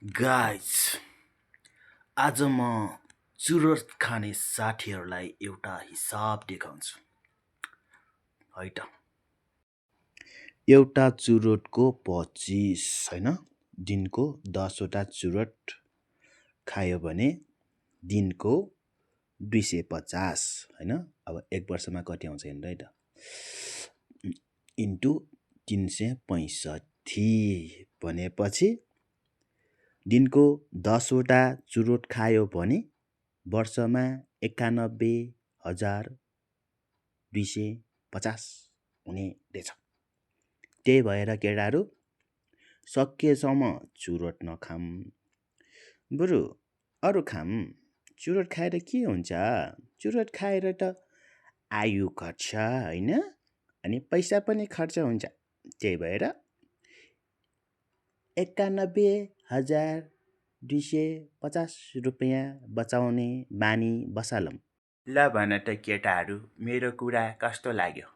Guys, आज म चुरोट खाने साथीहरूलाई एउटा हिसाब देखाउँछु है त। एउटा चुरोटको 25 होइन, दिनको 10वटा चुरोट खायो भने दिनको 250 होइन। अब 1 वर्षमा कति आउँछ हेर्नु है त, इन्टु 365 भनेपछि दिनको 10वटा चुरोट खायो भने वर्षमा 91,250 हुने रहेछ। त्यही भएर केटाहरू सकेसम्म चुरोट नखाऊँ, बरु अरू खाऊँ। चुरोट खाएर के हुन्छ? चुरोट खाएर त आयु घट्छ होइन, अनि पैसा पनि खर्च हुन्छ। त्यही भएर 91,250 रुपियाँ बचाउने बानी बसालौँ। ल भन त केटाहरू, मेरो कुरा कस्तो लाग्यो?